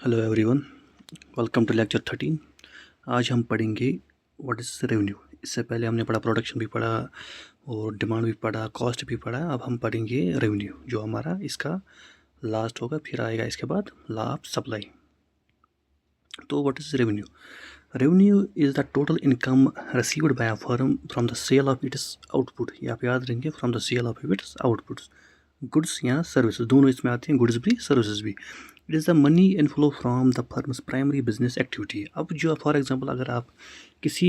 Hello everyone, welcome to lecture 13। आज हम पढ़ेंगे व्हाट इज़ रेवेन्यू। इससे पहले हमने पढ़ा प्रोडक्शन भी पढ़ा और डिमांड भी पढ़ा, कॉस्ट भी पढ़ा। अब हम पढ़ेंगे रेवेन्यू, जो हमारा इसका लास्ट होगा। फिर आएगा इसके बाद लॉ ऑफ सप्लाई। तो what is revenue? Revenue is the total income received by a firm from the sale of its output. ये आप याद रखेंगे, from the sale of its outputs. Goods या सर्विसेज, दोनों इसमें आते हैं, गुड्स भी सर्विसेज भी। It is the money inflow from the firm's primary business activity. अब जो फॉर एग्जांपल अगर आप किसी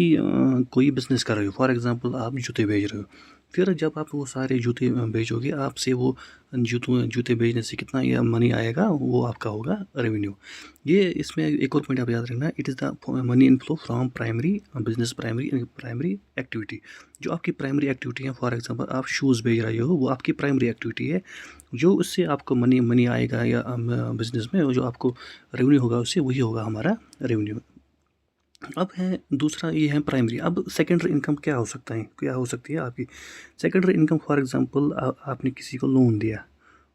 कोई बिजनेस कर रहे हो, फॉर एग्जांपल आप जूते बेच रहे हो, फिर जब आप वो सारे जूते बेचोगे, आपसे वो जूते बेचने से कितना ये मनी आएगा, वो आपका होगा रेवेन्यू। ये इसमें एक और पॉइंट आप याद रखना, it is the money inflow from primary business, primary activity. जो आपकी प्राइमरी एक्टिविटी है, फॉर एग्जांपल आप शूज़ बेच रहे हो, वो आपकी प्राइमरी एक्टिविटी है। जो उससे आपको मनी आएगा या बिजनेस में जो आपको रेवेन्यू होगा, उससे वही होगा हमारा रेवेन्यू। अब है दूसरा, ये है प्राइमरी। अब सेकेंडरी इनकम क्या हो सकता है, क्या हो सकती है आपकी सेकेंडरी इनकम? फॉर एग्जांपल आपने किसी को लोन दिया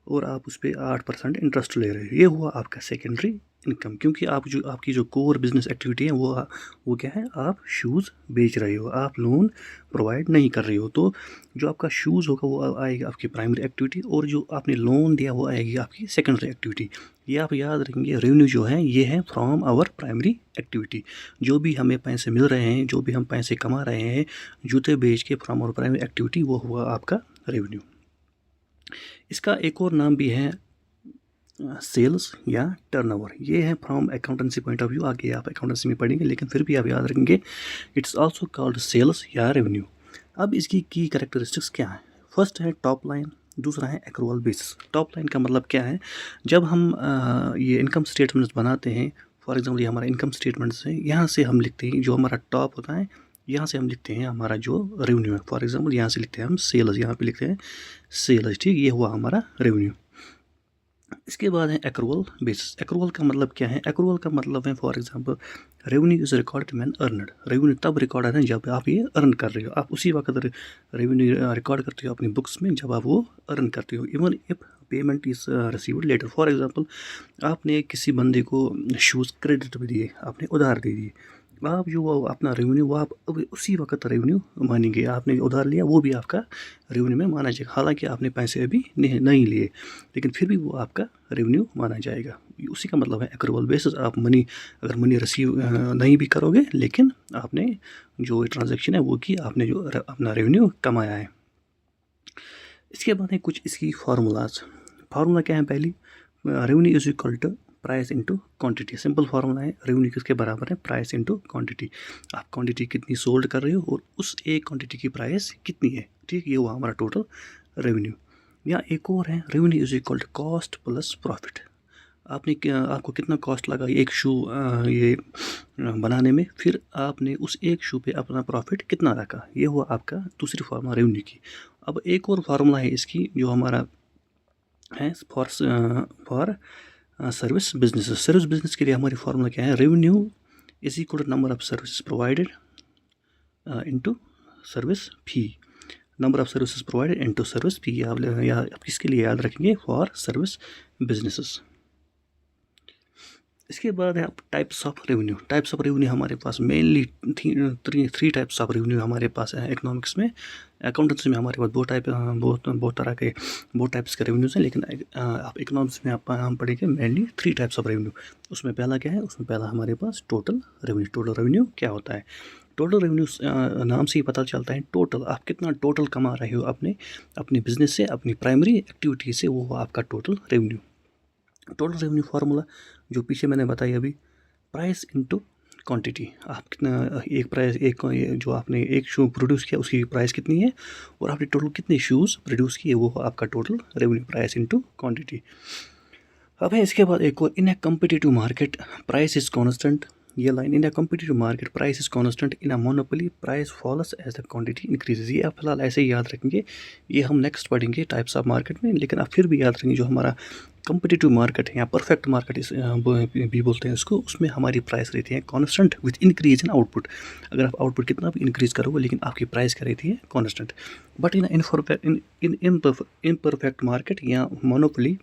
और आप उस पर 8% इंटरेस्ट ले रहे हो, ये हुआ आपका सेकेंडरी इनकम। क्योंकि आपकी जो कोर बिजनेस एक्टिविटी है वो क्या है, आप शूज़ बेच रहे हो, आप लोन प्रोवाइड नहीं कर रहे हो। तो जो आपका शूज़ होगा वो आएगा आपकी प्राइमरी एक्टिविटी, और जो आपने लोन दिया वो आएगी आपकी सेकेंडरी एक्टिविटी। ये आप याद रखेंगे, रेवेन्यू जो है ये है फ्रॉम आवर प्राइमरी एक्टिविटी। जो भी हमें पैसे मिल रहे हैं, जो भी हम पैसे कमा रहे हैं जूते बेच के, फ्रॉम आवर प्राइमरी एक्टिविटी, वो हुआ आपका रेवेन्यू। इसका एक और नाम भी है सेल्स या टर्नओवर। ये है from accountancy point of view. आगे आप अकाउंटेंसी में पढ़ेंगे, लेकिन फिर भी आप याद रखेंगे इट्स आल्सो कॉल्ड सेल्स या रेवेन्यू। अब इसकी की कैरेक्टरिस्टिक्स क्या है? फर्स्ट है टॉप लाइन, दूसरा है एक्रूअल बेसिस। टॉप लाइन का मतलब क्या है? जब हम ये इनकम स्टेटमेंट्स बनाते हैं, फॉर एग्जांपल ये हमारा इनकम स्टेटमेंट्स है, यहाँ से हम लिखते हैं जो हमारा टॉप होता है, यहाँ से हम लिखते हैं हमारा जो रेवेन्यू है। फॉर एग्जांपल यहाँ से लिखते हैं हम सेल्स, यहाँ पे लिखते हैं सेल्स, ठीक, ये हुआ हमारा रेवेन्यू। इसके बाद है एक्रूअल बेसिस। एक्रूअल का मतलब क्या है? एक्रूअल का मतलब है, for example revenue is record man earned. Revenue तब रिकॉर्ड है जब आप ये अर्न कर रहे हो, आप उसी वक्त रेवेन्यू रिकॉर्ड करते हो अपनी बुक्स में जब आप वो अर्न करते हो, even if payment is received later. For example आपने किसी बंदे को शूज़ क्रेडिट भी दिए, आपने उधार दे दिए, आप जो वो अपना रेवेन्यू, वो आप उसी वक्त रेवेन्यू मानेंगे। आपने उधार लिया, वो भी आपका रेवेन्यू में माना जाएगा। हालांकि आपने पैसे अभी नहीं लिए, लेकिन फिर भी वो आपका रेवेन्यू माना जाएगा। उसी का मतलब है एक्रूअल बेसिस। आप अगर मनी रिसीव नहीं भी करोगे, लेकिन आपने जो ट्रांजेक्शन है वो की, आपने जो अपना रेवेन्यू कमाया है। इसके बाद है कुछ इसकी फार्मूलाज। फार्मूला क्या है? पहली, revenue is equal to price into quantity. Simple formula है, रेवेन्यू किसके बराबर है? Price into quantity. आप क्वांटिटी कितनी सोल्ड कर रहे हो और उस एक क्वांटिटी की प्राइस कितनी है, ठीक, ये हुआ हमारा टोटल रेवेन्यू। या एक और है, revenue is equal to cost plus profit. आपको कितना कॉस्ट लगा एक शू ये बनाने में, फिर आपने उस एक शू पे अपना प्रॉफिट कितना रखा, ये हुआ आपका दूसरी फार्मूला रेवेन्यू की। अब एक और फार्मूला है इसकी, जो हमारा है for service business. Service business के लिए हमारी फार्मूला क्या है? Revenue is equal to number of services provided into service fee. Number of services provided into service fee. आप किसके लिए याद रखेंगे? For service businesses. इसके बाद है आप types of revenue. Types of revenue हमारे पास mainly three types of revenue हमारे पास है इकोनॉमिक्स में। अकाउंटेंसी में हमारे पास बहुत तरह के बहुत टाइप्स के रेवेन्यूज हैं, लेकिन आप इकोनॉमिक्स में हम पढ़ेंगे mainly three types of revenue. उसमें पहला क्या है? उसमें पहला हमारे पास टोटल रेवेन्यू। टोटल रेवेन्यू क्या होता है? टोटल रेवेन्यू नाम से ही पता चलता है, टोटल, आप कितना टोटल कमा रहे हो अपने बिजनेस से, अपनी प्राइमरी एक्टिविटी से, वो आपका total revenue. Total revenue formula जो पीछे मैंने बताई अभी, प्राइस इनटू क्वांटिटी। आप कितना जो आपने एक शू प्रोड्यूस किया उसकी प्राइस कितनी है, और आपने टोटल कितने शूज़ प्रोड्यूस किए, वो आपका total revenue, price into quantity. अब है इसके बाद एक और, in a competitive market price is constant. ये line, in a competitive market price is constant, in a monopoly price falls as the quantity increases. ये आप फिलहाल ऐसे ही याद रखेंगे, ये हम नेक्स्ट पढ़ेंगे टाइप्स ऑफ मार्केट में। लेकिन आप फिर भी याद रखेंगे, जो हमारा कम्पिटिटिव मार्केट है या परफेक्ट मार्केट भी बोलते हैं इसको, उसमें हमारी प्राइस रहती है constant with increase in output. अगर आप आउटपुट कितना भी इंक्रीज करोगे, लेकिन आपकी प्राइस क्या रहती है? Constant. But in imperfect market या मोनोपोली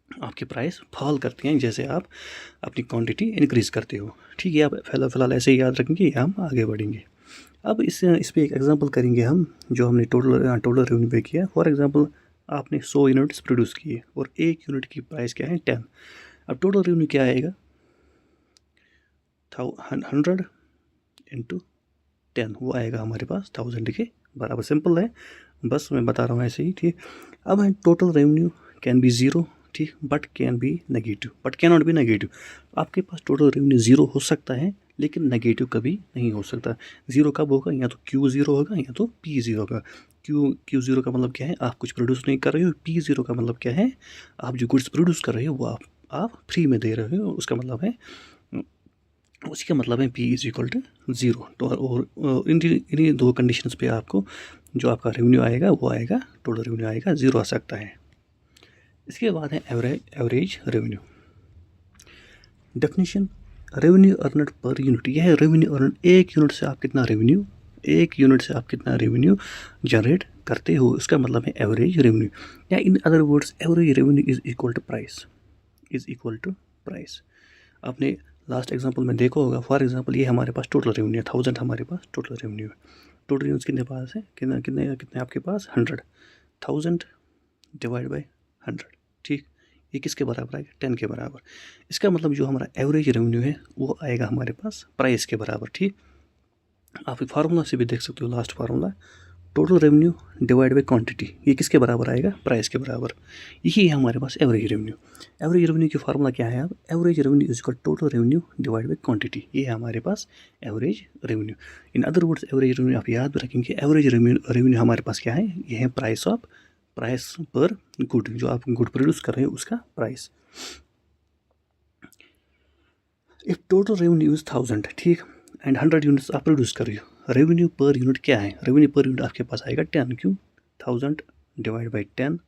आपकी प्राइस फॉल करती हैं जैसे आप अपनी क्वांटिटी इंक्रीज़ करते हो। ठीक है, आप फ़िलहाल ऐसे ही याद रखेंगे या हम आगे बढ़ेंगे। अब इस पे एक एग्जांपल करेंगे हम, जो हमने टोटल रेवेन्यू पे किया। फॉर एग्जांपल, आपने 100 यूनिट्स प्रोड्यूस किए और एक यूनिट की प्राइस क्या है 10। अब टोटल रेवेन्यू क्या आएगा 100 इंटू 10, वो आएगा हमारे पास 1000 के बराबर। सिंपल है, बस मैं बता रहा हूँ ऐसे ही। ठीक, अब है total revenue can be zero, ठीक, but can be negative, but can not be negative. आपके पास टोटल रेवेन्यू ज़ीरो हो सकता है लेकिन नेगेटिव कभी नहीं हो सकता। ज़ीरो कब होगा, या तो Q ज़ीरो होगा या तो P ज़ीरो होगा। Q ज़ीरो का मतलब क्या है, आप कुछ प्रोड्यूस नहीं कर रहे हो। P ज़ीरो का मतलब क्या है, आप जो गुड्स प्रोड्यूस कर रहे हो वो आप फ्री में दे रहे हो, उसका मतलब है, उसी का मतलब है P is equal to zero. तो और इन्हीं दो कंडीशंस पे आपको जो आपका रेवेन्यू आएगा वो आएगा, टोटल रेवेन्यू आएगा ज़ीरो आ सकता है। इसके बाद है average revenue. Definition, revenue earned per unit. यह है रेवेन्यू अर्न, एक यूनिट से आप कितना रेवेन्यू जनरेट करते हो, इसका मतलब है एवरेज रेवेन्यू। या in other words, average revenue is equal to price. आपने लास्ट एग्जांपल में देखा होगा। फॉर एग्जांपल, ये हमारे पास टोटल रेवेन्यू है 1000, हमारे पास टोटल रेवेन्यू है। टोटल यूनिट्स कितने पास है, कितने आपके पास 100, 1000 डिवाइड बाई 100। ठीक, ये किसके बराबर आएगा 10 के बराबर। इसका मतलब जो हमारा एवरेज रेवेन्यू है वो आएगा हमारे पास प्राइस के बराबर। ठीक, आप फार्मूला से भी देख सकते हो, last formula total revenue divide by quantity, ये किसके बराबर आएगा, प्राइस के बराबर। यही है हमारे पास एवरेज रेवेन्यू। एवरेज रेवेन्यू की फार्मूला क्या है, अब average revenue is equal total revenue divide by quantity, ये है हमारे पास average revenue. In other words, average revenue आप याद रखेंगे, एवरेज रेवेन्यू हमारे पास क्या है, ये है प्राइस पर गुड, जो आप गुड प्रोड्यूस कर रहे हो उसका price. If total revenue is 1000, ठीक, एंड 100 यूनिट्स आप प्रोड्यूस कर रहे हो, रेवेन्यू पर यूनिट क्या है, रेवेन्यू पर यूनिट आपके पास आएगा 10। क्यों, 1000 डिवाइड बाई 10,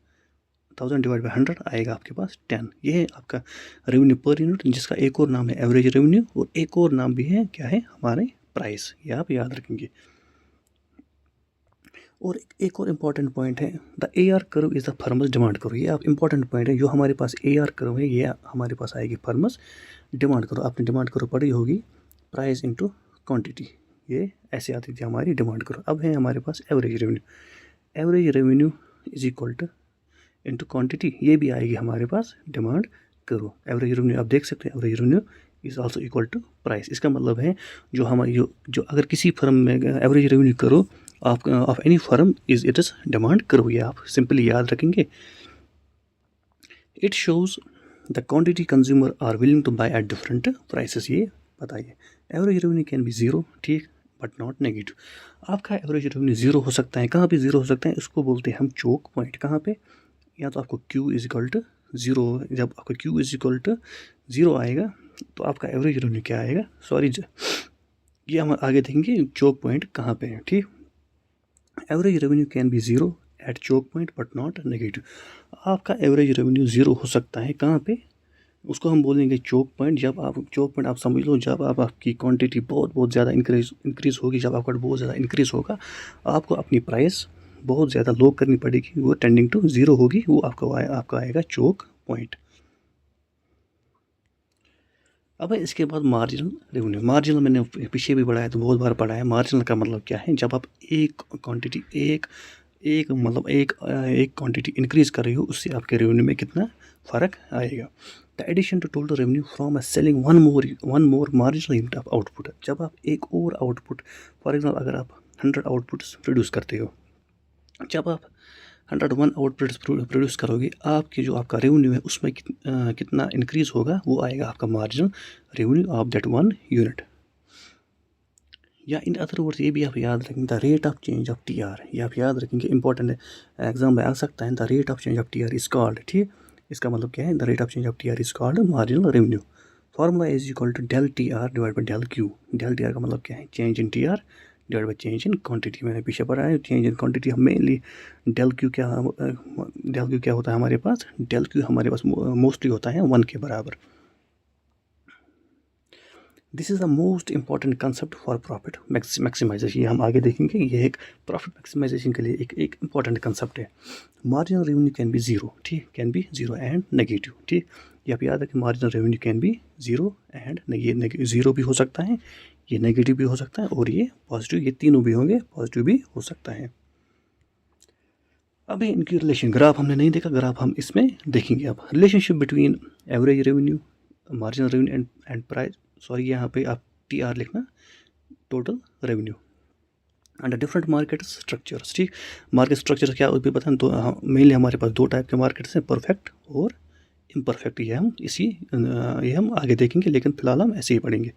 1000 डिवाइड बाई 100 आएगा आपके पास 10। ये है आपका रेवेन्यू पर यूनिट, जिसका एक और नाम है एवरेज रेवेन्यू, और एक और नाम भी है, क्या है, हमारे प्राइस। ये आप याद रखेंगे। और एक और इम्पॉर्टेंट पॉइंट है, the AR curve is the firms demand curve. ये आप इम्पॉर्टेंट पॉइंट है, जो हमारे पास AR कर्व है ये हमारे पास आएगी फर्मस डिमांड कर्व। आपने डिमांड कर्व पढ़ी होगी, प्राइस इंटू क्वांटिटी, ये ऐसे आती थी हमारी डिमांड कर्व। अब है हमारे पास average revenue is equal to into quantity, ये भी आएगी हमारे पास डिमांड कर्व। एवरेज रेवेन्यू आप देख सकते हैं, average revenue is also equal to price. इसका मतलब है जो हमारी जो अगर किसी फर्म में average revenue curve of any firm is it is demand curve, ये आप सिंपली याद रखेंगे। It shows the quantity consumer are willing to buy at different prices. ये बताइए, average revenue can be zero, ठीक, बट नॉट नेगेटिव। आपका average revenue zero हो सकता है, कहाँ पे ज़ीरो हो सकता है, इसको बोलते हैं हम चोक पॉइंट। कहाँ पे, या तो आपको Q is equal to zero, जब आपका Q is equal to zero आएगा तो आपका एवरेज रेवेन्यू क्या आएगा, सॉरी ये हम आगे देखेंगे चोक पॉइंट कहाँ पे है। ठीक, average revenue can be zero at choke point but not negative. आपका एवरेज रेवेन्यू ज़ीरो हो सकता है कहाँ पे, उसको हम बोलेंगे चोक पॉइंट। चोक पॉइंट आप समझ लो, जब आपकी क्वांटिटी बहुत ज़्यादा इंक्रीज़ होगी, जब आपका बहुत ज़्यादा इंक्रीज़ होगा, आपको अपनी प्राइस बहुत ज़्यादा लो करनी पड़ेगी, वो टेंडिंग टू ज़ीरो होगी, वो आपका आएगा चोक पॉइंट। अब इसके बाद मार्जिनल रेवेन्यू। मार्जिनल मैंने पीछे भी पढ़ा है, तो बहुत बार पढ़ा है। मार्जिनल का मतलब क्या है, जब आप एक क्वांटिटी एक क्वांटिटी इंक्रीज़ कर रही हो, उससे आपके रेवेन्यू में कितना फ़र्क आएगा। The addition to total revenue from selling one more marginal unit of output. जब आप एक और आउटपुट, फॉर एग्जाम्पल अगर आप 100 आउटपुट्स प्रोड्यूस करते हो, जब आप 101 आउटपुट्स प्रोड्यूस करोगे, आपकी जो आपका रेवेन्यू है उसमें कितना इंक्रीज़ होगा, वो आएगा आपका marginal revenue of that one unit. या इन अदर वर्ड्स, ये भी आप याद रखेंगे, the rate of change of TR, ये आप याद रखेंगे, इंपॉर्टेंट एग्जाम में आ सकता है। The rate of change of TR is called, ठीक, इसका मतलब क्या है, the rate of change of TR is called marginal revenue. Formula is equal to del TR divide by del Q। Del TR का मतलब क्या है, change in TR divide by change in quantity. मैंने पीछे पढ़ा है, चेंज इन क्वांटिटी हम mainly del Q क्या होता है हमारे पास, डेल Q हमारे पास मोस्टली होता है 1 के बराबर। This is the most important concept for profit maximisation. ये हम आगे देखेंगे, ये एक प्रॉफिट मैक्सिमाइजेशन के लिए एक इंपॉर्टेंट कंसेप्ट है। Marginal revenue can be zero, ठीक, can be zero and negative, ठीक। ये आप याद रखें, marginal revenue can be zero and zero भी हो सकता है, ये नेगेटिव भी हो सकता है, और ये पॉजिटिव, ये तीनों भी होंगे, पॉजिटिव भी हो सकता है। अब इनकी रिलेशन ग्राफ हमने नहीं देखा, ग्राफ हम इसमें देखेंगे। अब relationship between average revenue, marginal revenue and price, sorry यहाँ पे आप TR लिखना, total revenue under different market structures, ठीक। मार्केट स्ट्रक्चर क्या भी पता है, तो मेनली हमारे पास दो टाइप के मार्केट्स हैं, परफेक्ट और इम्परफेक्ट। ये हम आगे देखेंगे, लेकिन फिलहाल हम ऐसे ही पढ़ेंगे।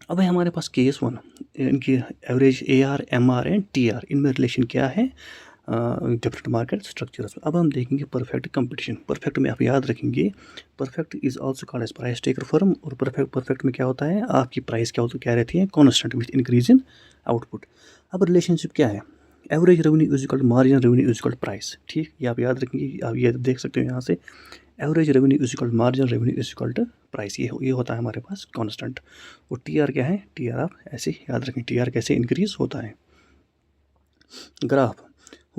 अब है हमारे पास केस वन, इनकी average AR, MR and TR, इनमें रिलेशन क्या है डिफरेंट मार्केट स्ट्रक्चर्स। अब हम देखेंगे परफेक्ट कंपटीशन। परफेक्ट में आप याद रखेंगे, perfect is also called as price taker firm, और परफेक्ट में क्या होता है, आपकी प्राइस क्या रहती है, constant with increase in output. अब रिलेशनशिप क्या है, average revenue is equal marginal revenue is equal price, ठीक। ये आप याद रखेंगे, आप ये देख सकते हो यहाँ से, average revenue is equal marginal revenue is equal to price, ये होता है हमारे पास कांस्टेंट। और TR क्या है, TR आप ऐसे याद रखें, TR कैसे इंक्रीज होता है। Graph,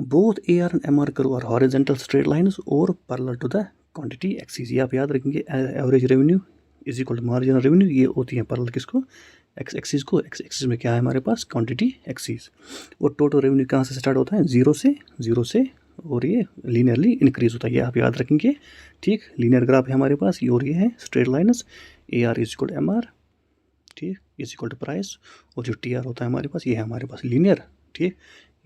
both AR and MR curve are horizontal straight lines और parallel to the quantity axis. ये आप याद रखेंगे, average revenue is equal to marginal revenue, ये होती है पैरेलल किसको, एक्स एक्सिस को। एक्स एक्सिस में क्या है हमारे पास, क्वांटिटी एक्सिस। और टोटल रेवेन्यू कहाँ से स्टार्ट होता है, जीरो से, और ये लीनियरली इंक्रीज होता है, ये आप याद रखेंगे, ठीक। लीनियर ग्राफ है हमारे पास, और ये है straight lines. AR is equal to MR, ठीक, इज इक्वल टू प्राइस, और जो TR होता है हमारे पास, ये है हमारे पास लीनियर, ठीक।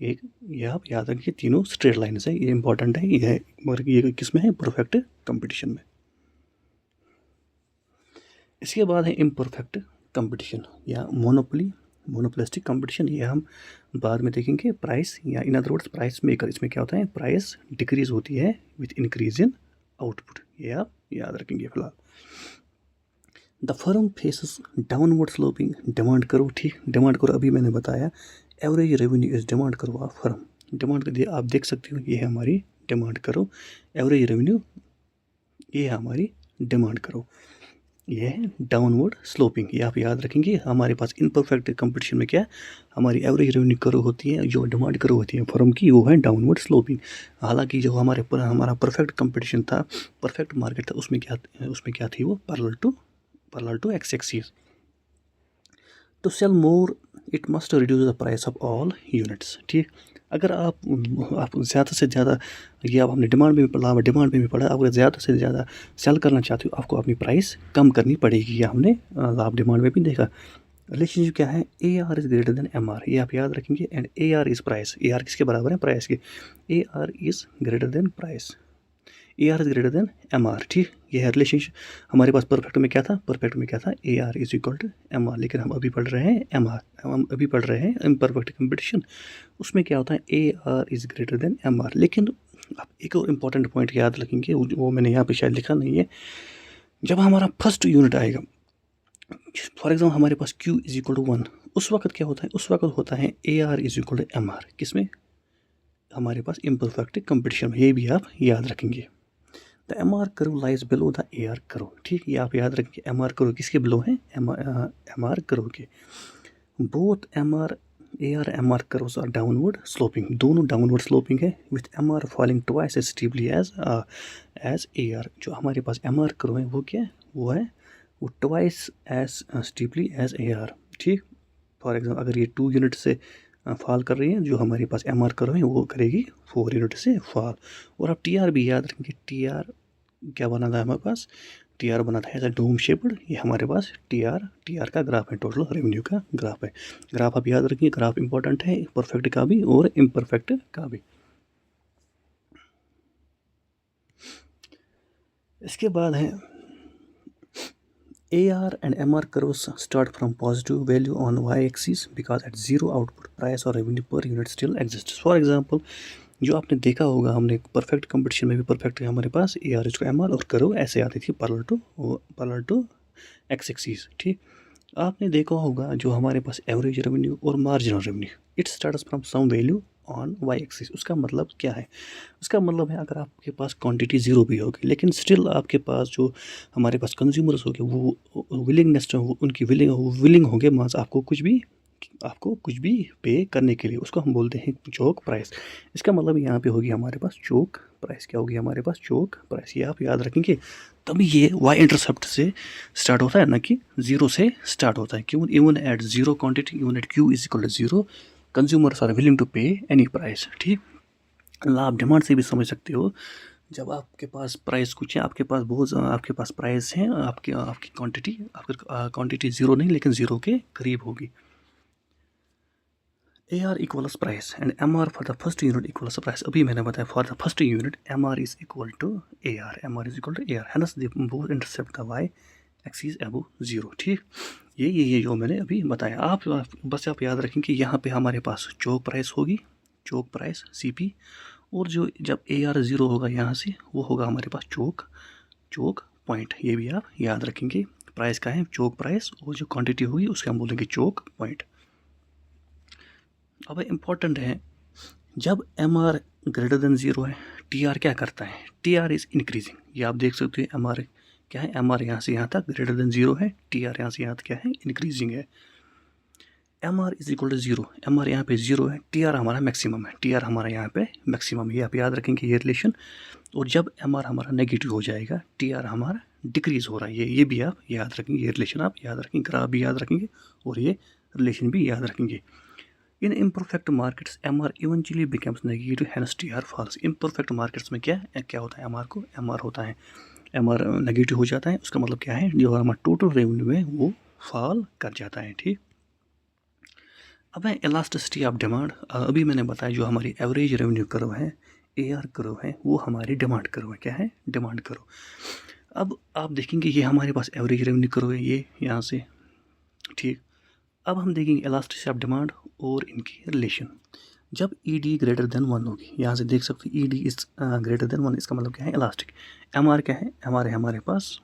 ये आप याद रखिए, तीनों स्ट्रेट लाइन्स है, ये इंपॉर्टेंट है, ये है, मगर ये किस में है, परफेक्ट कंपटीशन में। इसके बाद है इम्परफेक्ट कंपटीशन या मोनोपोलिस्टिक कंपटीशन, ये हम बाद में देखेंगे। प्राइस या in other words price maker, इसमें क्या होता है, प्राइस डिक्रीज होती है विथ इंक्रीज इन आउटपुट, ये आप याद रखेंगे फिलहाल। The firm faces downward sloping demand करो, ठीक। डिमांड करो अभी मैंने बताया, एवरेज रेवेन्यू इज डिमांड करो ऑफ फर्म। डिमांड कर दिया, आप देख सकते हो, ये है हमारी डिमांड करो, एवरेज रेवेन्यू, ये है हमारी डिमांड करो, ये है डाउनवर्ड स्लोपिंग, ये आप याद रखेंगे। हमारे पास इनपरफेक्ट कंपटीशन में क्या है, हमारी एवरेज रेवेन्यू करो होती है, जो डिमांड करो होती है फर्म की, वो है डाउनवर्ड स्लोपिंग। हालांकि जो हमारा परफेक्ट कंपटीशन था, परफेक्ट मार्केट था, उसमें क्या थी, वो parallel to x axis. To sell more it must reduce the price of all units, ठीक। अगर आप ज़्यादा से ज़्यादा, ये आप हमने डिमांड में भी पढ़ा, अगर ज़्यादा से ज़्यादा सेल करना चाहते हो, आपको अपनी प्राइस कम करनी पड़ेगी, या हमने आप डिमांड में भी देखा। रिलेशनशिप क्या है, AR is greater then MR, ये आप याद रखेंगे, and AR is price. AR किसके बराबर है, प्राइस के। AR is greater then price, AR is greater then MR, ठीक। ये है रिलेशनशिप। हमारे पास परफेक्ट में क्या था, AR is equal to MR, लेकिन हम अभी पढ़ रहे हैं MR, हम अभी पढ़ रहे हैं इम्परफेक्ट कंपटीशन, उसमें क्या होता है, AR is greater then MR। लेकिन आप एक और इम्पॉर्टेंट पॉइंट याद रखेंगे, वो मैंने यहाँ पे शायद लिखा नहीं है, जब हमारा फर्स्ट यूनिट आएगा, फॉर एग्जाम्पल हमारे पास Q इज इक्वल टू 1, उस वक्त क्या होता है, उस वक्त होता है AR is equal to MR, किसमें, हमारे पास इम्परफेक्ट कंपटीशन में, ये भी आप याद रखेंगे। The MR curve lies below the AR curve, ठीक। ये आप याद रखेंगे, MR कर्व किसके बिलो है, MR कर्व के। Both AR MR curves are downward sloping, दोनों डाउनवर्ड स्लोपिंग है, with MR falling twice as steeply as AR। जो हमारे पास MR कर्व है, वो क्या है, वो twice as steeply as AR, ठीक। फॉर एग्जाम्पल अगर ये 2 यूनिट से फॉल कर रही है, जो हमारे पास MR कर्व है, वो करेगी 4 यूनिट से फॉल। और आप TR भी याद रखेंगे, TR क्या बना था हमारे पास, TR बना था ऐसा डोम शेप्ड, ये हमारे पास TR का ग्राफ है, टोटल रेवेन्यू का ग्राफ है। ग्राफ आप याद रखिए, ग्राफ इंपॉर्टेंट है, परफेक्ट का भी और इम्परफेक्ट का भी। इसके बाद है AR and MR curves start from positive value on y-axis because at zero output price और revenue per unit still exists. For example, जो आपने देखा होगा, हमने परफेक्ट कंपटीशन में भी परफेक्ट है हमारे पास, AR इसको MR और कर्व ऐसे आती थी पैरेलल टू एक्स एक्सिस, ठीक। आपने देखा होगा जो हमारे पास एवरेज रेवेन्यू और marginal revenue, it starts from some value on y axis. उसका मतलब क्या है? उसका मतलब है अगर आपके पास क्वांटिटी ज़ीरो भी होगी लेकिन स्टिल आपके पास जो हमारे पास कंज्यूमर्स होंगे वो विलिंगनेस उनकी विलिंग होंगे मास आपको कुछ भी पे करने के लिए, उसको हम बोलते हैं चोक प्राइस। इसका मतलब यहाँ पे होगी हमारे पास चोक प्राइस। क्या होगी हमारे पास? चोक प्राइस। ये आप याद रखेंगे, तभी ये वाई इंटरसेप्ट से स्टार्ट होता है ना कि ज़ीरो से स्टार्ट होता है। क्यों? Even at zero quantity, even at q is equal to zero, consumers are willing to pay any price. ठीक, आप डिमांड से भी समझ सकते हो, जब आपके पास प्राइस कुछ है, आपके पास प्राइस है, आपकी क्वांटिटी ज़ीरो नहीं लेकिन ज़ीरो के करीब होगी। AR equals price and MR for the first unit equals price. अभी मैंने बताया for the first unit MR is equal to AR, MR is equal to AR, hence they both intercept the Y axis above zero. ठीक, ये जो मैंने अभी बताया, आप याद रखें कि यहाँ पे हमारे पास चोक प्राइस होगी, चोक प्राइस CP, और जो जब AR ज़ीरो होगा यहाँ से, वो होगा हमारे पास चोक पॉइंट। ये भी आप याद रखेंगे, प्राइस का है चोक प्राइस, और जो क्वांटिटी होगी उसके हम बोलेंगे चोक पॉइंट। अब इम्पॉर्टेंट है, जब MR ग्रेटर देन ज़ीरो है, TR क्या करता है? TR is increasing. ये आप देख सकते हैं, MR क्या है? MR यहाँ से यहाँ तक ग्रेटर देन ज़ीरो है, TR यहाँ से यहाँ तक क्या है? इंक्रीजिंग है। MR is equal to zero, MR यहाँ पे ज़ीरो है, TR हमारा मैक्सिमम है, TR हमारा यहाँ पे मैक्सिमम है। ये आप याद रखेंगे ये रिलेशन। और जब MR हमारा नेगेटिव हो जाएगा, TR हमारा डिक्रीज हो रहा है। ये भी आप याद रखेंगे, ये रिलेशन आप याद रखेंगे, ग्राफ भी याद रखेंगे और ये रिलेशन भी याद रखेंगे। In imperfect markets MR eventually becomes negative, hence TR falls. Imperfect markets में क्या होता है? MR होता है, MR नेगेटिव हो जाता है। उसका मतलब क्या है? जो हमारा टोटल रेवेन्यू है वो फॉल कर जाता है। ठीक, अब है इलास्टिसिटी ऑफ डिमांड। अभी मैंने बताया जो हमारी एवरेज रेवेन्यू कर्व है, AR कर्व है, वो हमारी डिमांड कर्व है। क्या है? Demand curve. अब आप देखेंगे ये हमारे पास एवरेज रेवेन्यू कर्व है, ये यहाँ से। ठीक, अब हम देखेंगे इलास्टिसिटी ऑफ डिमांड और इनकी रिलेशन। जब ED ग्रेटर देन 1 होगी, यहाँ से देख सकते हो ED इज ग्रेटर देन 1, इसका मतलब क्या है? इलास्टिक। MR क्या है? MR है हमारे पास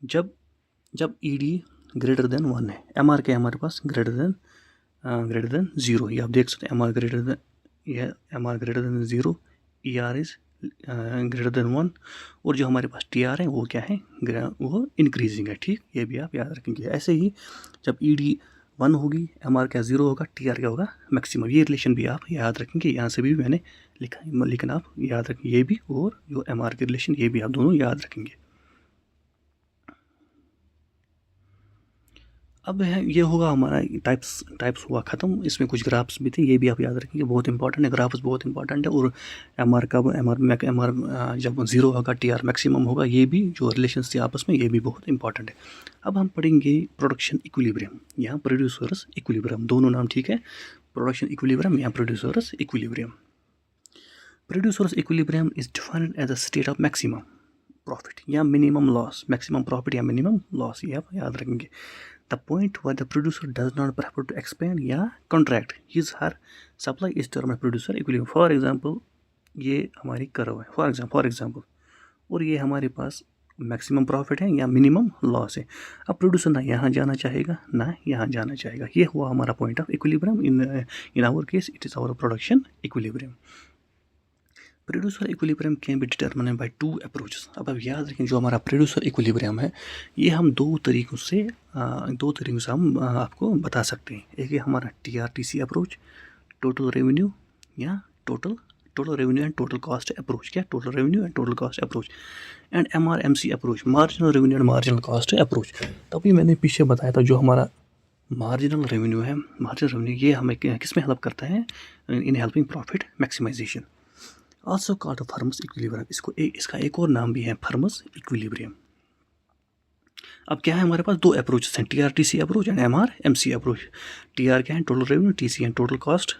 जब ED ग्रेटर देन 1 है, MR क्या है हमारे पास? Greater than zero. ये आप देख सकते हैं, MR greater than zero, ER is greater then 1, और जो हमारे पास TR है वो क्या है? वो इंक्रीजिंग है। ठीक, ये भी आप याद रखेंगे। ऐसे ही जब ED 1 होगी, MR क्या? ज़ीरो होगा, TR क्या होगा? मैक्सिमम। ये रिलेशन भी आप याद रखेंगे, यहाँ से भी मैंने लिखा है, लेकिन आप याद रखेंगे ये भी, और जो MR के रिलेशन, ये भी आप दोनों याद रखेंगे। अब है, ये होगा हमारा टाइप्स हुआ ख़त्म। इसमें कुछ ग्राफ्स भी थे, ये भी आप याद रखेंगे, बहुत इंपॉर्टेंट है, ग्राफ्स बहुत इंपॉर्टेंट है। और MR जब ज़ीरो होगा, TR मैक्सिमम होगा, ये भी जो रिलेशंस थे आपस में, ये भी बहुत इंपॉर्टेंट है। अब हम पढ़ेंगे प्रोडक्शन इक्विलिब्रियम, यहाँ प्रोड्यूसर्स इक्विलिब्रियम, दोनों नाम ठीक है, प्रोडक्शन इक्विलिब्रियम या producers equilibrium. Producers equilibrium is defined as a state of maximum profit या मिनिमम लॉस, मैक्सिमम प्रॉफिट या मिनिमम लॉस, ये आप याद रखेंगे। The point where the producer does not prefer to expand या contract his her supply is termed as producer equilibrium. For example, ये हमारी curve है, फॉर एग्जाम्पल, और ये हमारे पास मैक्सिमम प्रॉफिट है या मिनिमम लॉस है। अब प्रोड्यूसर ना यहाँ जाना चाहेगा ना यहाँ जाना चाहेगा। ये हुआ हमारा point of equilibrium. In our case it is our production equilibrium. Producer equilibrium can be determined by two approaches. अब आप याद रखें, जो हमारा प्रोड्यूसर इक्विलिब्रियम है, ये हम दो तरीक़ों से हम आपको बता सकते हैं। एक है हमारा TRTC अप्रोच, टोटल रेवेन्यू या total revenue and total cost approach. क्या? Total revenue and total cost approach. And MRMC approach, marginal revenue and marginal cost approach. तभी मैंने पीछे बताया था, जो हमारा मार्जिनल रेवेन्यू है, ये हमें किस में हेल्प करता है? In helping profit maximisation. Also called firms equilibrium, इसका एक और नाम भी है, फर्म्स इक्विलिब्रियम। अब क्या है हमारे पास? दो अप्रोचेस हैं, TRTC approach and MRMC approach. TR क्या है? टोटल रेवेन्यू, TC है टोटल कॉस्ट,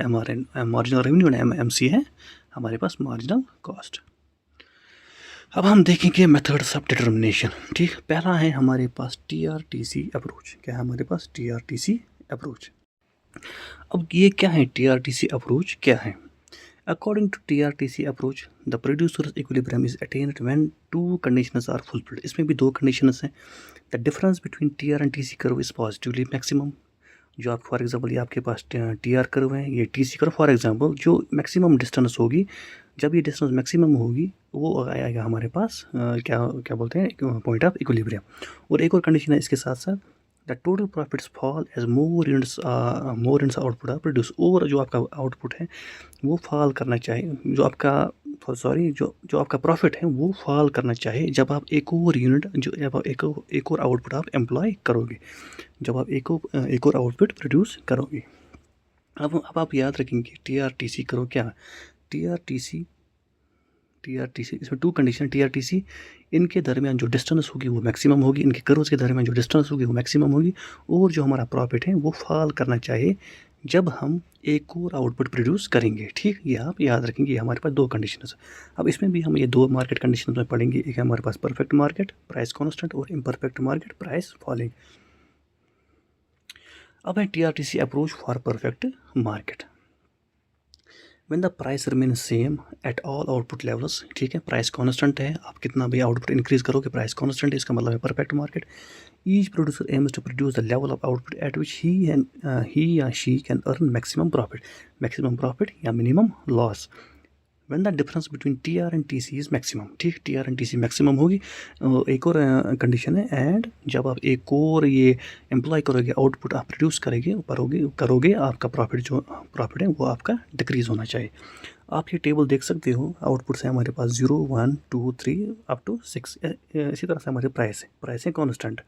MR है मार्जिनल रेवेन्यू एंड MC है हमारे पास मार्जिनल कॉस्ट। अब हम देखेंगे मेथड्स ऑफ डिटर्मिनेशन। ठीक, पहला है हमारे पास TRTC अप्रोच। क्या है हमारे पास? TRTC approach. अब ये क्या है? TRTC अप्रोच क्या है? According to TRTC approach, the producer's equilibrium is attained when two conditions are fulfilled. इसमें भी दो conditions हैं. The difference between TR and TC curve is positively maximum. जो आप फॉर एग्जांपल ये आपके पास TR कर्व है, ये TC कर्व फॉर एग्जांपल, जो मैक्सिमम डिस्टेंस होगी, जब ये डिस्टेंस मैक्सिमम होगी वो आएगा हमारे पास क्या बोलते हैं पॉइंट ऑफ इक्विलिब्रियम. और एक और कंडीशन है इसके साथ साथ, the total profits fall as more units output are produce. और जो आपका आउटपुट है वो फॉल करना चाहिए, जो आपका प्रॉफिट है वो फॉल करना चाहिए जब आप एक और यूनिट जब आप एक और आउटपुट आप एम्प्लॉय करोगे, जब आप एक और आउटपुट प्रोड्यूस करोगे. अब आप याद रखेंगे TRTC करो क्या. TRTC इसमें टू कंडीशन. TRTC इनके दरमियान जो डिस्टेंस होगी वो मैक्सिमम होगी, इनके कर्व्स के दरमियान जो डिस्टेंस होगी वो मैक्सिमम होगी, और जो हमारा प्रॉफिट है वो फॉल करना चाहिए जब हम एक और आउटपुट प्रोड्यूस करेंगे. ठीक, ये आप याद रखेंगे. हमारे पास दो कंडीशन है. अब इसमें भी हम ये दो मार्केट कंडीशन में पढ़ेंगे. एक है हमारे पास परफेक्ट मार्केट प्राइस कॉन्स्टेंट, और इम्परफेक्ट मार्केट प्राइस फॉलिंग. अब है TRTC approach for perfect market. When the price remain same at all output levels. ठीक है, प्राइस कांस्टेंट है, आप कितना भी आउटपुट इंक्रीज करोगे प्राइस कांस्टेंट है, इसका मतलब है perfect market. Each producer aims to produce the level of output at which he या she can earn maximum profit या minimum loss. When the difference between TR and TC is maximum. ठीक, TR and TC maximum होगी. एक और condition है, and जब आप एक और ये एम्प्लॉय करोगे, आउटपुट आप प्रोड्यूस करोगे, आपका प्रॉफिट है वो आपका डिक्रीज होना चाहिए. आप ये टेबल देख सकते हो, आउटपुट है हमारे पास 0 1 2 3 अप टू 6. इसी तरह से हमारे प्राइस है कॉन्स्टेंट,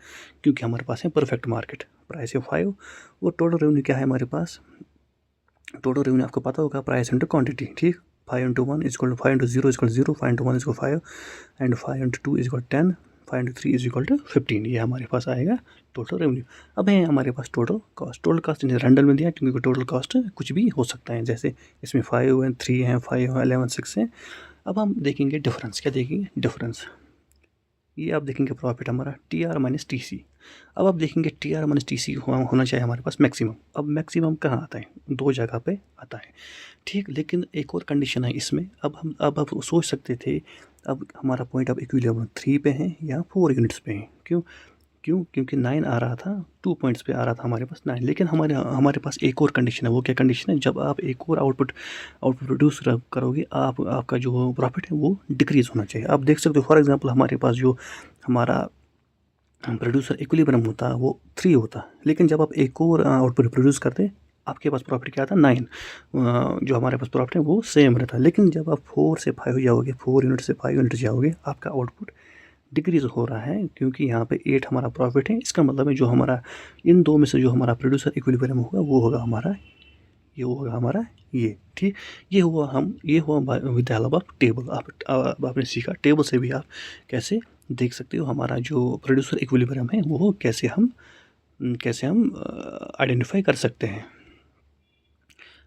क्योंकि हमारे पास है परफेक्ट मार्केट. प्राइस है 5, और टोटल रेवेन्यू क्या है हमारे पास. टोटल रेवेन्यू आपको पता होगा प्राइस इंटू क्वांटिटी. ठीक, 5 into 1 is equal to 5 into 0 is equal to 0, 5 into 1 is equal to 5, and 5 into 2 is equal to 10, 5 into 3 is equal to 15. ये हमारे पास आएगा टोटल रेवेन्यू. अब है हमारे पास टोटल कॉस्ट इन्हें रैंडम में दिया, क्योंकि टोटल कॉस्ट कुछ भी हो सकता है. जैसे इसमें 5 हैं, 3 हैं, 5 हैं, 11 6 हैं. अब हम देखेंगे डिफरेंस. क्या देखेंगे डिफरेंस. ये आप देखेंगे प्रॉफिट हमारा TR माइनस TC. अब आप देखेंगे TR माइनस TC होना चाहिए हमारे पास मैक्सिमम. अब मैक्सिमम कहाँ आता है, दो जगह पे आता है. ठीक, लेकिन एक और कंडीशन है इसमें. अब आप सोच सकते थे, अब हमारा पॉइंट ऑफ इक्विलिब्रियम 3 पे है या 4 यूनिट्स पे है. क्योंकि 9 आ रहा था, 2 पॉइंट्स पे आ रहा था हमारे पास 9. लेकिन हमारे पास एक और कंडीशन है. वो क्या कंडीशन है, जब आप एक और आउटपुट प्रोड्यूस करोगे, आपका जो प्रॉफिट है वो डिक्रीज होना चाहिए. आप देख सकते हो, फॉर एग्जांपल हमारे पास जो हमारा प्रोड्यूसर इक्विलिब्रियम होता है वो 3 होता, लेकिन जब आप एक और आउटपुट प्रोड्यूस करते आपके पास प्रॉफिट क्या था 9. जो हमारे पास प्रॉफिट है वो सेम रहता है. लेकिन जब आप 4 से 5 जाओगे, 4 यूनिट से 5 यूनिट जाओगे, आपका आउटपुट डिक्रीज हो रहा है, क्योंकि यहाँ पे 8 हमारा प्रॉफिट है. इसका मतलब है जो हमारा इन दो में से जो हमारा प्रोड्यूसर इक्विलिब्रियम होगा वो होगा हमारा ये. ठीक, ये हुआ with the help of table. आपने सीखा टेबल से भी आप कैसे देख सकते हो हमारा जो प्रोड्यूसर इक्विलिब्रियम है वो कैसे हम आइडेंटिफाई कर सकते हैं.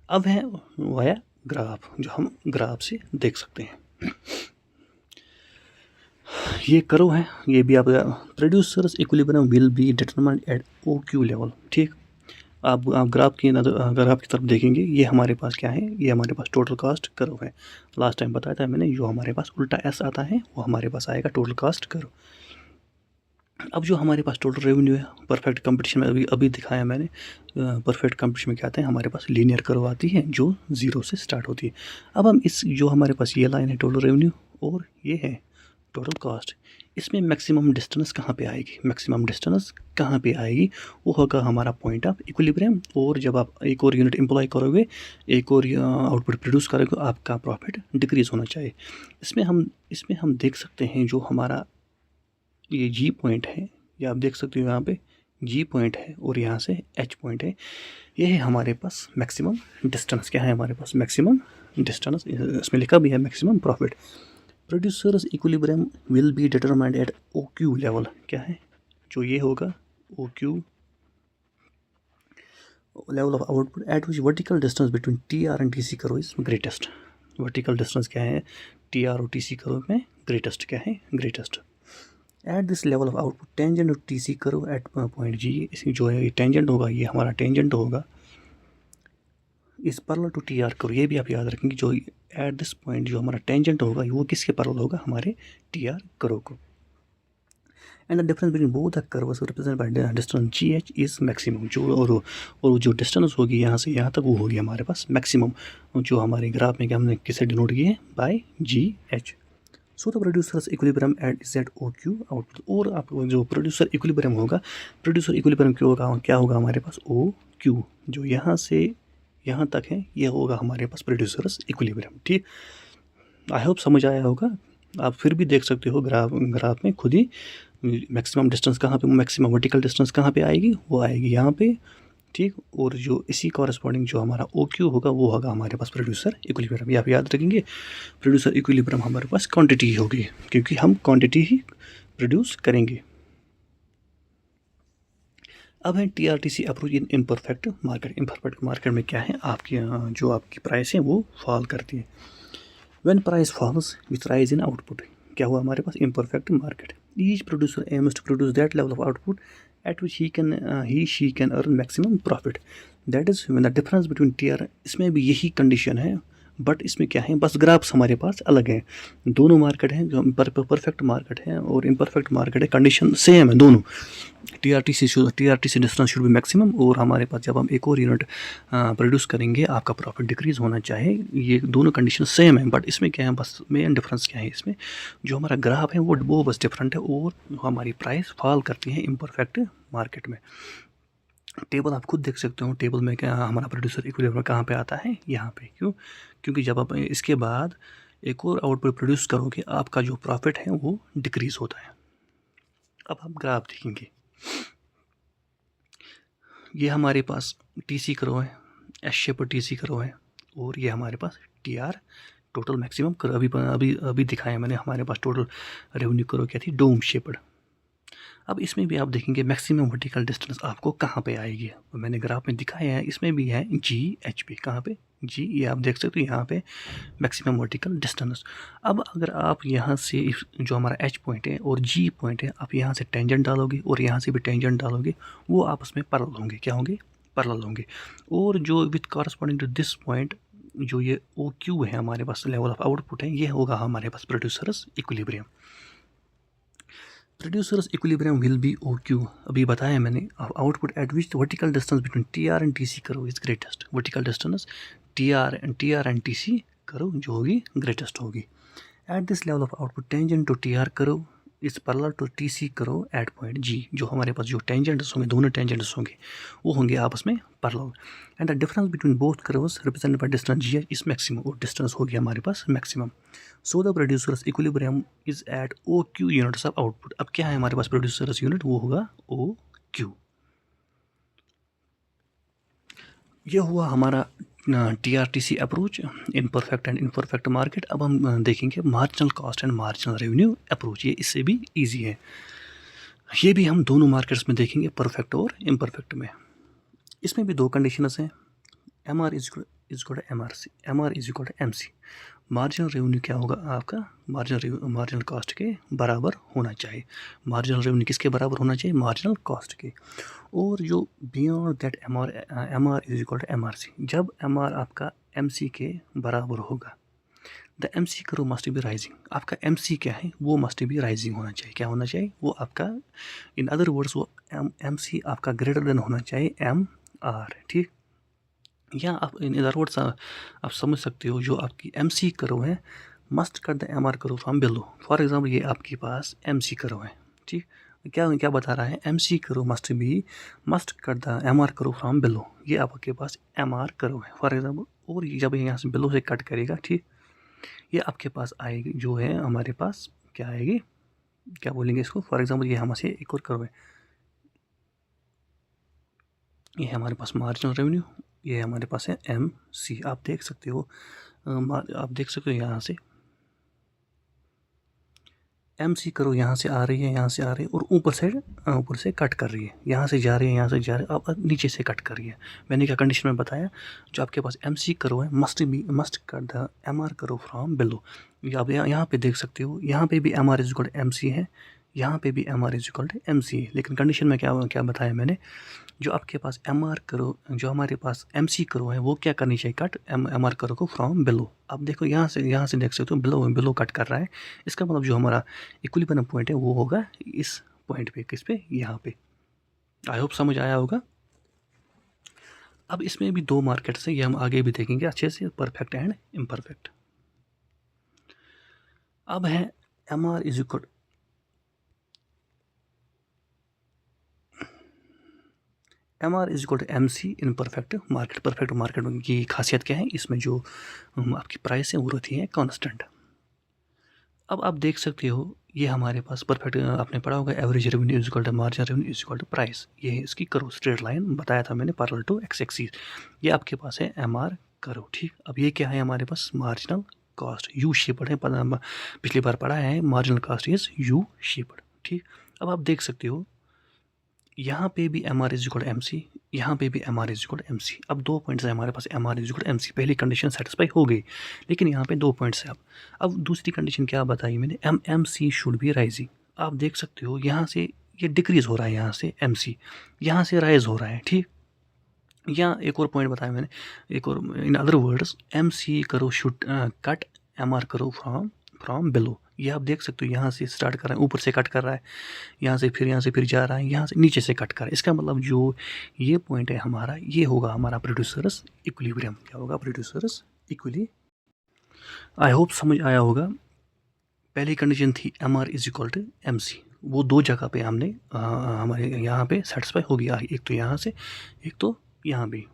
अब है वाया ग्राफ, जो हम ग्राफ से देख सकते हैं. ये करो है, ये भी आप producers equilibrium will be determined at OQ level. ठीक, आप ग्राफ की तरफ देखेंगे, ये हमारे पास क्या है, ये हमारे पास टोटल कॉस्ट कर्व है. लास्ट टाइम बताया था मैंने, जो हमारे पास उल्टा S आता है वो हमारे पास आएगा टोटल कॉस्ट कर्व. अब जो हमारे पास टोटल रेवेन्यू है, परफेक्ट कंपटीशन में अभी दिखाया मैंने. परफेक्ट कंपटीशन में क्या आता है, हमारे पास लीनियर कर्व आती है जो 0 से स्टार्ट होती है. अब हम इस जो हमारे पास ये लाइन है टोटल रेवेन्यू, और ये है टोटल कॉस्ट, इसमें मैक्सिमम डिस्टेंस कहाँ पे आएगी, वो होगा हमारा पॉइंट ऑफ इक्विलिब्रियम. और जब आप एक और यूनिट एम्प्लॉय करोगे, एक और आउटपुट प्रोड्यूस करोगे, आपका प्रॉफिट डिक्रीज होना चाहिए. इसमें हम देख सकते हैं जो हमारा ये G पॉइंट है, ये आप देख सकते हो यहाँ पे G पॉइंट है, और यहाँ से H पॉइंट है. ये है हमारे पास मैक्सिमम डिस्टेंस. क्या है हमारे पास मैक्सिमम डिस्टेंस, इसमें लिखा भी है maximum profit. Producers equilibrium will be determined at OQ level. क्या है, जो ये होगा OQ level of output at which vertical distance between TR and TC curve is greatest. Vertical distance क्या है, TR और TC करो में greatest. At this level of output tangent to TC curve at point G. इसकी जो है ये tangent होगा, ये हमारा टेंजेंट होगा इस पैरेलल टू टी आर करो, ये भी आप याद रखेंगे। जो एट दिस पॉइंट जो हमारा टेंजेंट होगा वो किसके पैरेलल होगा, हमारे टी आर करो को। And the difference between both the curves represent by distance ji H is maximum. जो और जो डिस्टेंस होगी यहाँ से यहाँ तक वो होगी हमारे पास मैक्सिमम, जो हमारे ग्राफ में हमने किसे डिनोट किए हैं, by G H. So the producers equilibrium at Z O Q output. और आप जो प्रोड्यूसर इक्विलिब्रियम होगा, प्रोड्यूसर इक्विलिब्रियम क्या होगा हमारे पास, ओ क्यू, जो यहाँ से यहाँ तक है ये होगा हमारे पास प्रोड्यूसर्स इक्विलिब्रियम। ठीक, आई होप समझ आया होगा। आप फिर भी देख सकते हो ग्राफ में खुद ही मैक्सिमम डिस्टेंस कहाँ पे, मैक्सिमम वर्टिकल डिस्टेंस कहाँ पे आएगी, वो आएगी यहाँ पे। ठीक, और जो इसी कॉरस्पॉन्डिंग जो हमारा ओ क्यू होगा वो होगा हमारे पास प्रोड्यूसर इक्विलिब्रियम। ये आप याद रखेंगे, प्रोड्यूसर इक्विलिब्रियम हमारे पास क्वांटिटी ही होगी, क्योंकि हम क्वांटिटी ही प्रोड्यूस करेंगे। अब है TRTC approach in imperfect market. Imperfect market में क्या है, आपकी जो आपकी प्राइस है वो फॉल करती है। When price falls with rise in output, क्या हुआ हमारे पास, imperfect market. Each producer aims to produce that level of output at which he can earn maximum profit. That is when the difference between TR. इसमें भी यही condition है, but इसमें क्या है, बस ग्राफ्स हमारे पास अलग हैं। दोनों मार्केट हैं, जो परफेक्ट मार्केट है और इम्परफेक्ट मार्केट है, कंडीशन सेम है दोनों। टीआरटीसी डिस्टेंस शुड बी मैक्सिमम, और हमारे पास जब हम एक और यूनिट प्रोड्यूस करेंगे आपका प्रॉफिट डिक्रीज होना चाहिए। ये दोनों कंडीशन सेम है, बट इसमें क्या है, बस मेन डिफरेंस क्या है, इसमें जो हमारा ग्राफ है वो बस डिफरेंट है, और हमारी प्राइस फॉल करती है इम्परफेक्ट मार्केट में। टेबल आप खुद देख सकते हो, टेबल में क्या हमारा प्रोड्यूसर इक्विलिब्रियम कहाँ पे आता है, यहाँ पे। क्यों, क्योंकि जब आप इसके बाद एक और आउटपुट प्रोड्यूस करोगे आपका जो प्रॉफिट है वो डिक्रीज होता है। अब आप ग्राफ देखेंगे, ये हमारे पास टीसी करो है, एस शेप पर टीसी करो है, और ये हमारे पास टीआर टोटल मैक्सिमम करो। अभी दिखाया मैंने, हमारे पास टोटल रेवेन्यू करो क्या थी, डोम शेप्ड। अब इसमें भी आप देखेंगे मैक्सिमम वर्टिकल डिस्टेंस आपको कहाँ पे आएगी, तो मैंने ग्राफ में दिखाया है, इसमें भी है जी एच पी। कहाँ पे, जी, ये आप देख सकते हो यहाँ पे मैक्सिमम वर्टिकल डिस्टेंस। अब अगर आप यहाँ से जो हमारा एच पॉइंट है और जी पॉइंट है, आप यहाँ से टेंजेंट डालोगे और यहाँ से भी टेंजेंट डालोगे, वो आपस में पैरेलल होंगे। क्या होंगे, पैरेलल होंगे। और जो with corresponding to this point, जो ये ओ क्यू है हमारे पास, लेवल ऑफ आउटपुट है, ये होगा हमारे पास producers equilibrium. Producers equilibrium will be O Q, अभी बताया मैंने। Output at which vertical distance between T R and T C करो is greatest. Vertical distance T R and T C करो जो होगी ग्रेटेस्ट होगी। At this level of output tangent to T R करो इस पैरेलल टू टी सी करो at point जी। जो हमारे पास जो टेंजेंट्स होंगे, दोनों टेंजेंट्स होंगे, वो होंगे आपस में parallel. And the difference between both curves represented by distance G is maximum, और डिस्टेंस होगी हमारे पास maximum. So the producers equilibrium is at O Q units of output. अब क्या है हमारे पास प्रोड्यूसर्स यूनिट, वो होगा ओ क्यू। ये हुआ हमारा TRTC approach, imperfect and imperfect market. अब हम देखेंगे marginal cost and marginal revenue approach. ये इससे भी इजी है, ये भी हम दोनों मार्केट्स में देखेंगे, परफेक्ट और इम्परफेक्ट में। इसमें भी दो कंडीशंस हैं, M R is equal M R C, M R is equal M C. Marginal revenue क्या होगा आपका, मार्जिनल कॉस्ट के बराबर होना चाहिए। मार्जिनल रेवेन्यू किसके बराबर होना चाहिए, मार्जिनल कॉस्ट के। और जो beyond that M R is equal to M R C, जब एम आर आपका एम सी के बराबर होगा, the M C curve must be rising. आपका एम सी क्या है, वो मस्ट बी राइजिंग होना चाहिए। क्या होना चाहिए, वो आपका, इन अदर वर्ड्स, वो एम सी आपका ग्रेटर देन होना चाहिए एम आर। ठीक, या आप इन अदर वर्ड्स आप समझ सकते हो, जो आपकी एम सी करो है must cut the M R curve from below. For example ये आपके पास एम सी करो है, ठीक, क्या बता रहा है, M C curve must cut the M R curve from below. ये आपके पास एम आर करो है फॉर एग्जाम्पल, और जब यहाँ से बिलो से कट करेगा, ठीक, ये आपके पास आएगी, जो है हमारे पास क्या आएगी, क्या बोलेंगे इसको, फॉर एग्जाम्पल ये हमसे एक और करो है, ये हमारे पास मार्जिनल रेवेन्यू, ये हमारे पास है एम सी। आप देख सकते हो, यहाँ से एम सी करो यहाँ से आ रही है, यहाँ से आ रही है, और ऊपर से कट कर रही है, यहाँ से जा रही है, यहाँ से जा रही है, अब नीचे से कट कर रही है। मैंने क्या कंडीशन में बताया, जो आपके पास एम सी करो है must cut the M R curve from below. आप यहाँ पे देख सकते हो, यहाँ पे भी M R is equal to M C है, यहाँ पे भी M R is equal to M C है, लेकिन कंडीशन में क्या बताया मैंने, जो आपके पास एम आर करो, जो हमारे पास एम सी करो है, वो क्या करनी चाहिए कट एम आर करो को फ्रॉम बिलो। अब देखो यहाँ से देख सकते हो बिलो कट कर रहा है। इसका मतलब जो हमारा इक्विलिब्रियम पॉइंट है वो होगा इस पॉइंट पे, किस पे, यहाँ पे। आई होप समझ आया होगा। अब इसमें भी दो मार्केट्स है, ये हम आगे भी देखेंगे अच्छे से, परफेक्ट एंड इम्परफेक्ट। अब है M R is equal to M C in perfect market. Perfect market की खासियत क्या है, इसमें जो आपकी प्राइस है वो रहती है कांस्टेंट। अब आप देख सकते हो ये हमारे पास परफेक्ट, आपने पढ़ा होगा average revenue is equal to margin revenue is equal to price. ये है इसकी करो स्ट्रेट लाइन, बताया था मैंने, पैरेलल टू एक्स एक्सिस। ये आपके पास है एम आर करो, ठीक। अब ये क्या है हमारे पास, मार्जिनल कॉस्ट यू शेप्ड है, पिछली बार पढ़ा है marginal cost is U shaped, ठीक। अब आप देख सकते हो यहाँ पे भी M R is equal M C, यहाँ पे भी M R is equal M C. अब दो पॉइंट्स है हमारे पास, M R is equal M C, पहली कंडीशन सेटिस्फाई हो गई, लेकिन यहाँ पे दो पॉइंट्स है। अब दूसरी कंडीशन क्या बताई मैंने, M M C should be rising. आप देख सकते हो यहाँ से ये डिक्रीज हो रहा है, यहाँ से एम सी, यहाँ से राइज हो रहा है, ठीक। यहाँ एक और पॉइंट बताया मैंने, एक और, in other words M C curve should cut M R curve from below. ये आप देख सकते हो यहाँ से स्टार्ट कर रहा है, ऊपर से कट कर रहा है, यहाँ से फिर जा रहा है, यहाँ से नीचे से कट कर रहा है। इसका मतलब जो ये पॉइंट है हमारा, ये होगा हमारा प्रोड्यूसर्स इक्विलिब्रियम। क्या होगा, प्रोड्यूसर्स इक्विली। आई होप समझ आया होगा। पहली कंडीशन थी M R is equal to M C, वो दो जगह पे हमने हमारे यहाँ पे सेटिस्फाई हो गया, एक तो यहाँ से, एक तो यहाँ भी,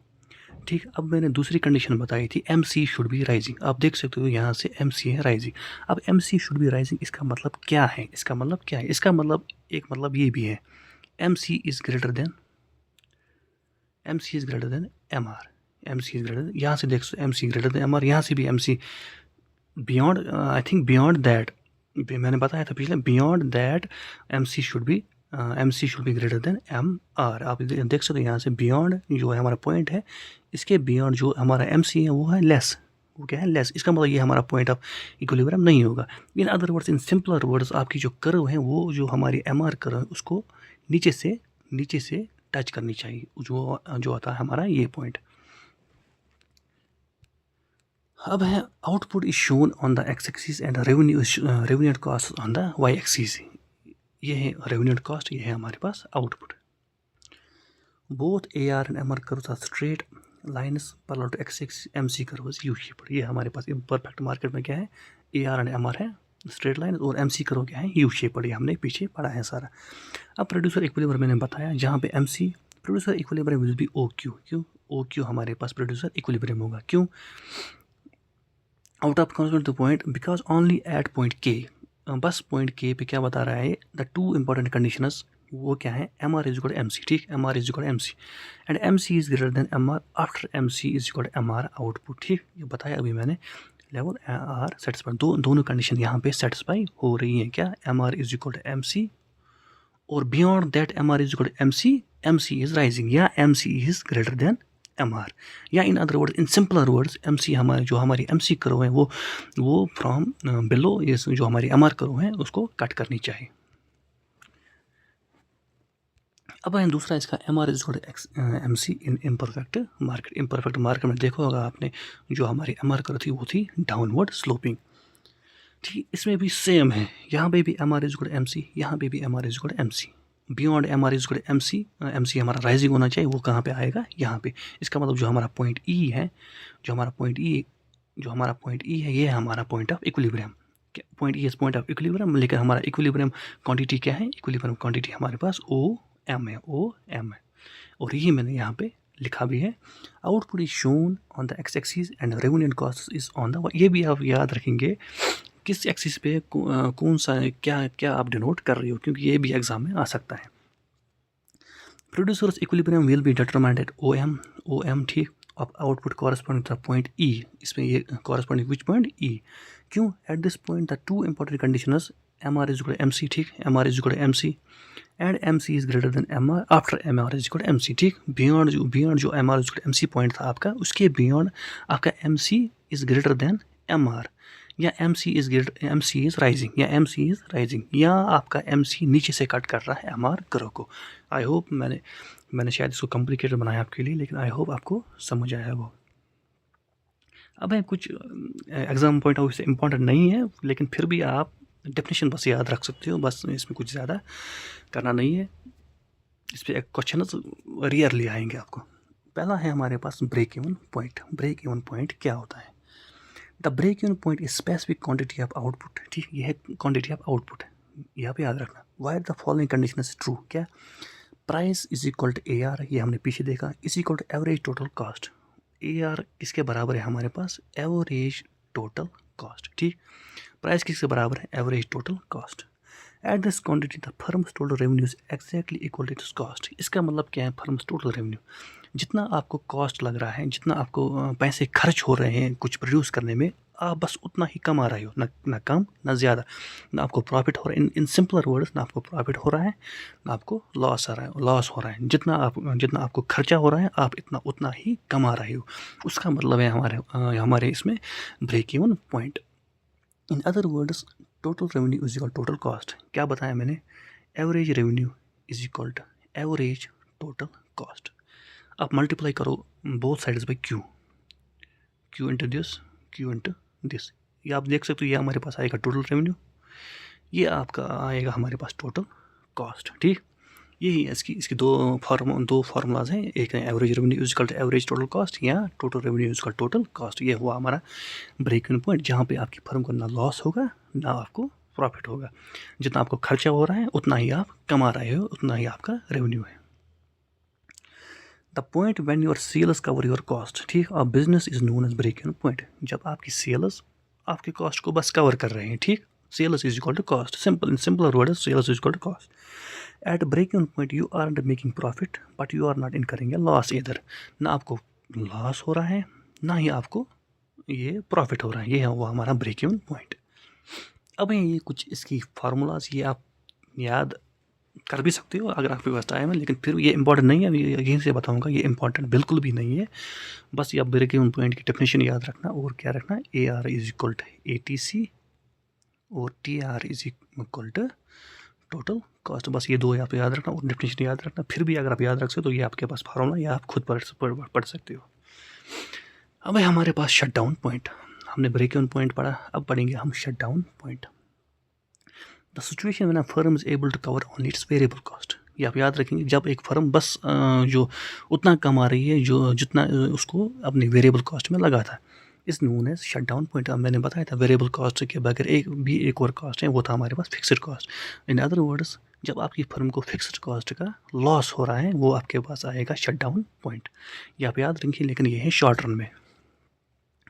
ठीक। अब मैंने दूसरी कंडीशन बताई थी M C should be rising. आप देख सकते हो यहाँ से एम सी है राइजिंग। अब M C should be rising, इसका मतलब क्या है, इसका मतलब क्या है, इसका मतलब एक मतलब ये भी है, M C is greater than M R. M C is greater, यहाँ से देख सकते M C greater than M R, यहाँ से भी M C beyond, I think beyond that, मैंने बताया था पिछले, beyond that M C should be greater than M R. आप देख सकते हो यहाँ से बियॉन्ड जो है हमारा पॉइंट है, इसके बियॉन्ड जो हमारा एम सी है वो है लेस, वो क्या है, लेस। इसका मतलब ये हमारा पॉइंट ऑफ इक्विलिब्रियम नहीं होगा। इन other words, in simpler words, आपकी जो कर्व है वो जो हमारी एम आर कर्व है उसको नीचे से टच करनी चाहिए, जो आता है हमारा ये पॉइंट। अब है output is shown on the X axis and revenue and cost on the Y axis. ये है रेवेन्यू एंड कॉस्ट, ये है हमारे पास output. Both A R and M R curves are straight lines parallel to x axis, M C curves U shaped. ये हमारे पास imperfect market में क्या है, A R and M R है स्ट्रेट लाइन, और एम सी कर्व क्या है, यू शेप्ड। ये हमने पीछे पढ़ा है सारा। अब प्रोड्यूसर इक्विलिब्रियम मैंने बताया, जहाँ पे M C, producer equilibrium will be O Q. क्यों ओ क्यू हमारे पास प्रोड्यूसर इक्विलिब्रियम होगा, क्यों, out of constant the point, because only at point के। बस पॉइंट के पे क्या बता रहा है, द टू इंपॉर्टेंट कंडीशंस, वो क्या है, M R is equal M C, ठीक, M R is equal M C and M C is greater than M R after M C is equal M R output, ठीक। ये बताया अभी मैंने, level are satisfy, दोनों condition यहाँ पे satisfy हो रही है, क्या, M R is equal M C, और beyond that M R is equal M C is rising, या M C is greater than M R, या in other words, in simpler words, M C हमारी जो हमारी M C curve है वो from below, ये जो हमारी एम आर करो है उसको कट करनी चाहिए। अब है दूसरा इसका M R is M C in imperfect market. Imperfect market में देखो होगा आपने, जो हमारी एम आर करो थी वो थी डाउनवर्ड स्लोपिंग, ठीक। इसमें भी सेम है, यहाँ पे भी M R is M C, यहाँ पे भी M R is M C, beyond M R is M C हमारा राइजिंग होना चाहिए, वो कहाँ पे आएगा, यहाँ पे। इसका मतलब जो हमारा पॉइंट ई है, जो हमारा पॉइंट ई है, ये है हमारा point of equilibrium. Point E is point of equilibrium, लेकिन हमारा इक्विलिब्रियम क्वांटिटी क्या है, इक्विलिब्रियम क्वांटिटी हमारे पास ओ एम है, और ये मैंने यहाँ पे लिखा भी है। Output is shown on the X axis and revenue and cost is on the, ये भी आप याद रखेंगे किस एक्सिस पे कौन सा क्या आप डिनोट कर रहे हो, क्योंकि ये भी एग्जाम में आ सकता है। Producers equilibrium will be determined at O M, ठीक, of output corresponding to the point E. इसमें ये कॉरस्पॉन्डिंग विच पॉइंट, ई। क्यों, at this point the two important conditions, M R is equal M C, ठीक, M R is equal M C and M C is greater than M R after M R is equal M C, ठीक। Beyond जो M R is equal M C point था आपका, उसके beyond आपका M C is greater than M R, या M C is rising, या आपका M सी नीचे से कट कर रहा है एम आर करो को। आई होप मैंने मैंने शायद इसको कॉम्प्लिकेटेड बनाया आपके लिए, लेकिन आई होप आपको समझ आया वो। अब है कुछ एग्जाम पॉइंट ऑफ व्यू से इम्पॉर्टेंट नहीं है, लेकिन फिर भी आप डेफिनेशन बस याद रख सकते हो, बस इसमें कुछ ज़्यादा करना नहीं है। इस पर क्वेश्चन रियरली आएंगे आपको। पहला है हमारे पास break even point. Break even point क्या होता है? The break even point is specific quantity of output. ठीक, यह है क्वांटिटी ऑफ आउटपुट, यहाँ पे याद रखना। Where the following condition is true. क्या? Price is equal to A R, ये हमने पीछे देखा, is equal to average total cost. A R किसके बराबर है हमारे पास? Average total cost. ठीक, प्राइस किसके बराबर है? Average total cost. At this quantity the firm's total revenue is exactly equal to this cost. इसका मतलब क्या है? फर्म्स टोटल रेवेन्यू, जितना आपको कॉस्ट लग रहा है, जितना आपको पैसे खर्च हो रहे हैं कुछ प्रोड्यूस करने में, आप बस उतना ही कमा रहे हो, ना कम ना ज़्यादा। ना आपको प्रॉफिट हो रहा है, इन सिंपलर वर्ड्स, ना आपको प्रॉफिट हो रहा है ना आपको लॉस हो रहा है। जितना आपको खर्चा हो रहा है, आप उतना ही कमा रहे हो। उसका मतलब है हमारे इसमें break even point. In other words, total revenue is equal total cost. क्या बताया मैंने? Average revenue is equal to average total cost. आप मल्टीप्लाई करो both sides by Q into this. ये आप देख सकते हो, ये हमारे पास आएगा टोटल रेवेन्यू, ये आपका आएगा हमारे पास टोटल कॉस्ट। ठीक, यही इसकी दो फार्मूलाज हैं। एक है average revenue is equal to average total cost, या total revenue is equal total cost. ये हुआ हमारा ब्रेक इवन पॉइंट, जहाँ पे आपकी फर्म को ना लॉस होगा ना आपको प्रॉफिट होगा। जितना आपको खर्चा हो रहा है उतना ही आप कमा रहे हो, उतना ही आपका रेवेन्यू है। The point when your sales cover your cost. ठीक, और business is known as break even point. जब आपकी सेल्स आपके कॉस्ट को बस कवर कर रहे हैं। ठीक, sales is equal to cost. In simpler word, sales is equal to cost. At break even point you are making profit but you are not incurring a loss इधर। ना आपको लॉस हो रहा है ना ही आपको ये प्रॉफिट हो रहा है। ये है वो हमारा ब्रेक इवन पॉइंट। अब ये कुछ इसकी फार्मूलाज, ये आप याद कर भी सकते हो अगर आपके पास टाइम है, लेकिन फिर ये इंपॉर्टेंट नहीं है। यहीं से बताऊंगा, ये इंपॉर्टेंट बिल्कुल भी नहीं है। बस ये आप ब्रेक इवन पॉइंट की डेफिनेशन याद रखना, और क्या रखना? A R is equal to A T C और T R is equal to total cost. बस ये दो आप याद रखना और डेफिनेशन याद रखना। फिर भी अगर आप याद रख सकते हो तो ये आपके पास फार्मूला, या आप खुद पढ़ सकते हो। अब है हमारे पास शट डाउन पॉइंट। हमने ब्रेक इवन पॉइंट पढ़ा, अब पढ़ेंगे हम shut down point. The situation when a firm is able to cover only its variable cost. ये आप याद रखेंगे, जब एक फर्म बस जो उतना कमा रही है जो जितना उसको अपनी वेरिएबल कॉस्ट में लगा था, is known as shut down point. अब मैंने बताया था वेरिएबल कॉस्ट के बगैर एक और कॉस्ट है, वो था हमारे पास fixed cost. In other words, जब आपकी फर्म को फिक्स्ड कॉस्ट का लॉस हो रहा है, वो आपके पास आएगा शट डाउन पॉइंट। ये आप याद रखिए, लेकिन ये है शॉर्ट रन में।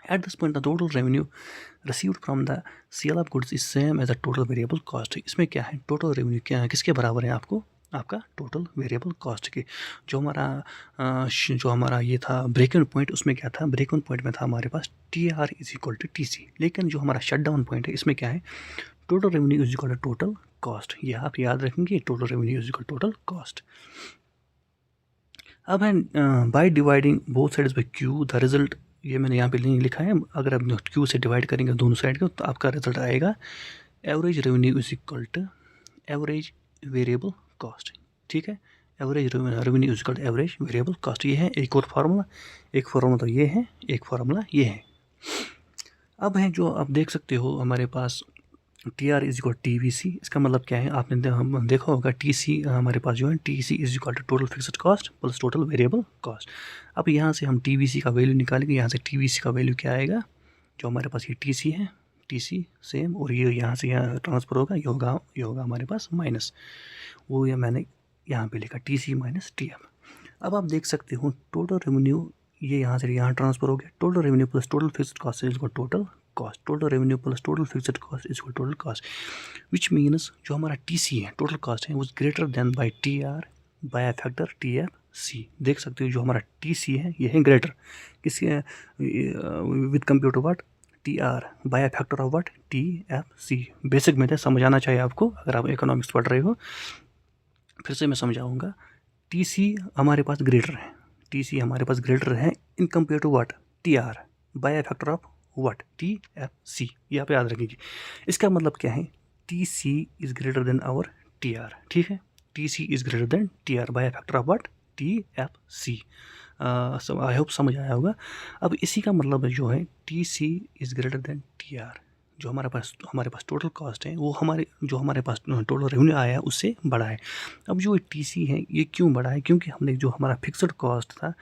At this point, the total revenue received from the sale of goods is same as the total variable cost। इसमें क्या है? टोटल रेवेन्यू क्या है, किसके बराबर है? आपका टोटल वेरिएबल कॉस्ट के। जो हमारा ये था ब्रेक इवन पॉइंट, उसमें क्या था? ब्रेक इवन पॉइंट में था हमारे पास T R is equal to T C. लेकिन जो हमारा शट डाउन पॉइंट है, इसमें क्या है? Total revenue is equal to total cost. ये आप याद रखेंगे, total revenue is equal total cost. अब है by dividing both sides by Q the result, ये मैंने यहाँ पे लिखा है, अगर आप क्यू से डिवाइड करेंगे दोनों साइड को, तो आपका रिजल्ट आएगा average revenue is equal to average variable cost. ठीक है, average revenue is equal to average variable cost. ये है एक और फार्मूला, एक फार्मूला तो ये है, एक फार्मूला ये है। अब है जो आप देख सकते हो हमारे पास T R is equal T V C. इसका मतलब क्या है? आपने देखा होगा टी सी हमारे पास जो है, T C is equal to total fixed cost plus total variable cost. अब यहाँ से हम टी वी सी का वैल्यू निकालेंगे। यहाँ से टी वी सी का वैल्यू क्या आएगा? जो हमारे पास ये टी सी है, टी सी सेम, और ये यहाँ से यहाँ ट्रांसफर होगा, ये होगा हमारे पास माइनस, वो ये मैंने यहाँ पे लिखा T C minus T F. अब आप देख सकते हो टोटल रेवेन्यू, ये यहाँ से यहाँ ट्रांसफर हो गया। Total revenue plus total fixed cost is equal total cost. Total revenue plus total fixed cost is equal total cost, which means जो हमारा टी सी है, टोटल कॉस्ट है, वो greater than by T R by factor T F C. देख सकते हो जो हमारा टी सी है, ये है ग्रेटर किसी with compare to what? T R by factor of what? T F C. Basic method समझ आना चाहिए आपको अगर आप इकोनॉमिक्स पढ़ रहे हो। फिर से मैं समझाऊंगा। टी सी हमारे पास ग्रेटर है, टी सी हमारे पास ग्रेटर है in compare to what? T R by factor of what? T F C. ये आप याद रखिए। इसका मतलब क्या है? T C is greater than our T R. ठीक है, T C is greater than T R by factor of what? TFC। I hope समझ आया होगा। अब इसी का मतलब जो है TC is greater than TR। जो हमारे पास टोटल कॉस्ट है वो हमारे पास टोटल रेवेन्यू आया है उससे बड़ा है। अब जो TC है ये क्यों बड़ा है? क्योंकि हमने जो हमारा फिक्स्ड कॉस्ट था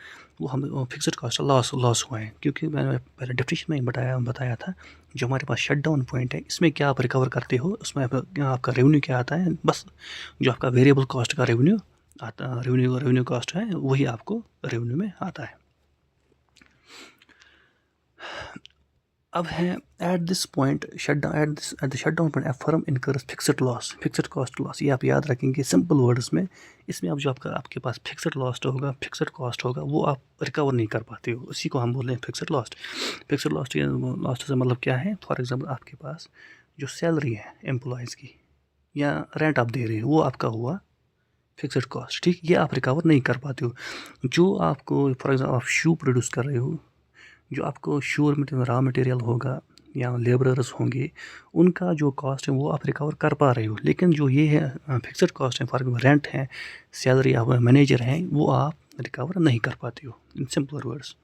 वो हम फिक्स्ड कॉस्ट लॉस हुआ है। क्योंकि मैंने पहले डेफिनेशन में बताया था जो हमारे पास शट डाउन पॉइंट है इसमें क्या आप रिकवर करते हो, उसमें आपका रेवेन्यू क्या आता है, बस जो आपका वेरिएबल कॉस्ट का रेवेन्यू कॉस्ट है वही आपको रेवेन्यू में आता है। अब है eight this point at the shut down point firm incurs fixed cost loss. ये आप याद रखेंगे सिंपल वर्ड्स में। इसमें अब जो आपके पास फिक्स्ड कॉस्ट होगा वो आप रिकवर नहीं कर पाते हो, उसी को हम बोल रहे हैं फिक्स्ड लॉस्ट से मतलब क्या है? फॉर एग्जांपल आपके पास जो सैलरी है एम्प्लॉयज़ की या रेंट आप दे रहे हो वो आपका हुआ फिक्स्ड कॉस्ट, ठीक। ये आप रिकवर नहीं कर पाते हो। जो आपको फॉर एग्जांपल आप शू प्रोड्यूस कर रहे हो, जो आपको शू रॉ मटेरियल होगा या लेबरर्स होंगे उनका जो कॉस्ट है वो आप रिकवर कर पा रहे हो। लेकिन जो ये है फिक्स्ड कॉस्ट है, फॉर एग्जाम्पल रेंट है, सैलरी आप मैनेजर हैं, वो आप रिकवर नहीं कर पाते हो। In simple words,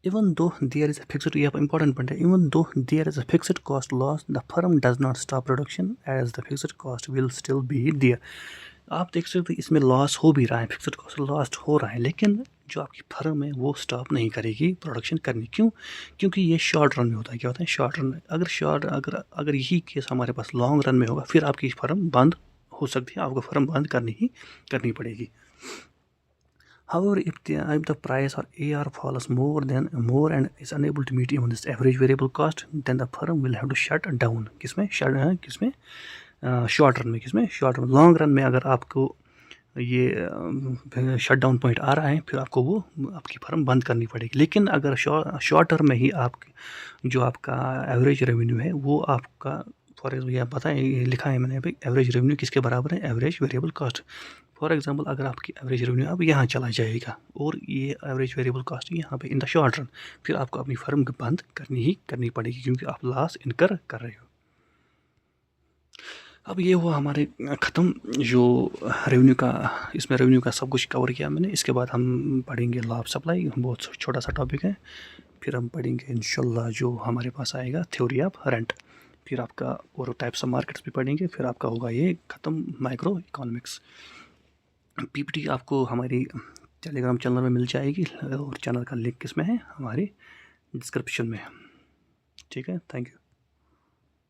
even though there is a fixed, ये important point है, even though there is a fixed cost loss the firm does not stop production as the fixed cost will still be there। आप देख सकते हैं इसमें loss हो भी रहा है, फिक्स्ड कॉस्ट लॉस हो रहा है, लेकिन जो आपकी फर्म है वो स्टॉप नहीं करेगी प्रोडक्शन करनी। क्यों? क्योंकि ये शॉर्ट रन में होता है। क्या होता है? शॉर्ट रन में। अगर यही केस हमारे पास लॉन्ग रन में होगा फिर आपकी फर्म बंद हो सकती है, आपको फर्म बंद करनी पड़ेगी। However, if the price or AR falls more and is unable to meet even this average variable cost, then the firm will have to shut down। किसमें शॉर्ट रन में, शॉर्ट रन। लॉन्ग रन में अगर आपको ये shut down point आ रहा है फिर आपको वो आपकी फर्म बंद करनी पड़ेगी। लेकिन अगर शॉर्ट टर्म में ही जो आपका एवरेज रेवेन्यू है वो आपका, फॉर एग्जाम्पल ये पता है, ये लिखा है मैंने यहाँ पे, एवरेज रेवेन्यू किसके बराबर है? Average variable cost. For example अगर आपकी एवरेज रेवेन्यू अब यहाँ चला जाएगा और ये एवरेज वेरिएबल कॉस्ट यहाँ पे इन द शॉर्ट रन, फिर आपको अपनी फर्म बंद करनी पड़ेगी क्योंकि आप लॉस इनकर कर रहे हो। अब ये हुआ हमारे ख़त्म जो रेवेन्यू का, इसमें रेवेन्यू का सब कुछ कवर किया मैंने। इसके बाद हम पढ़ेंगे लॉ ऑफ सप्लाई, बहुत छोटा सा टॉपिक है। फिर हम पढ़ेंगे इंशाल्लाह जो हमारे पास आएगा थ्योरी ऑफ रेंट। फिर आपका और टाइप्स ऑफ मार्केट्स भी पढ़ेंगे। फिर आपका होगा ये ख़त्म माइक्रो इकोनॉमिक्स। PPT आपको हमारी टेलीग्राम चैनल में मिल जाएगी और चैनल का लिंक किसमें है? हमारी डिस्क्रिप्शन में। ठीक है, थैंक यू।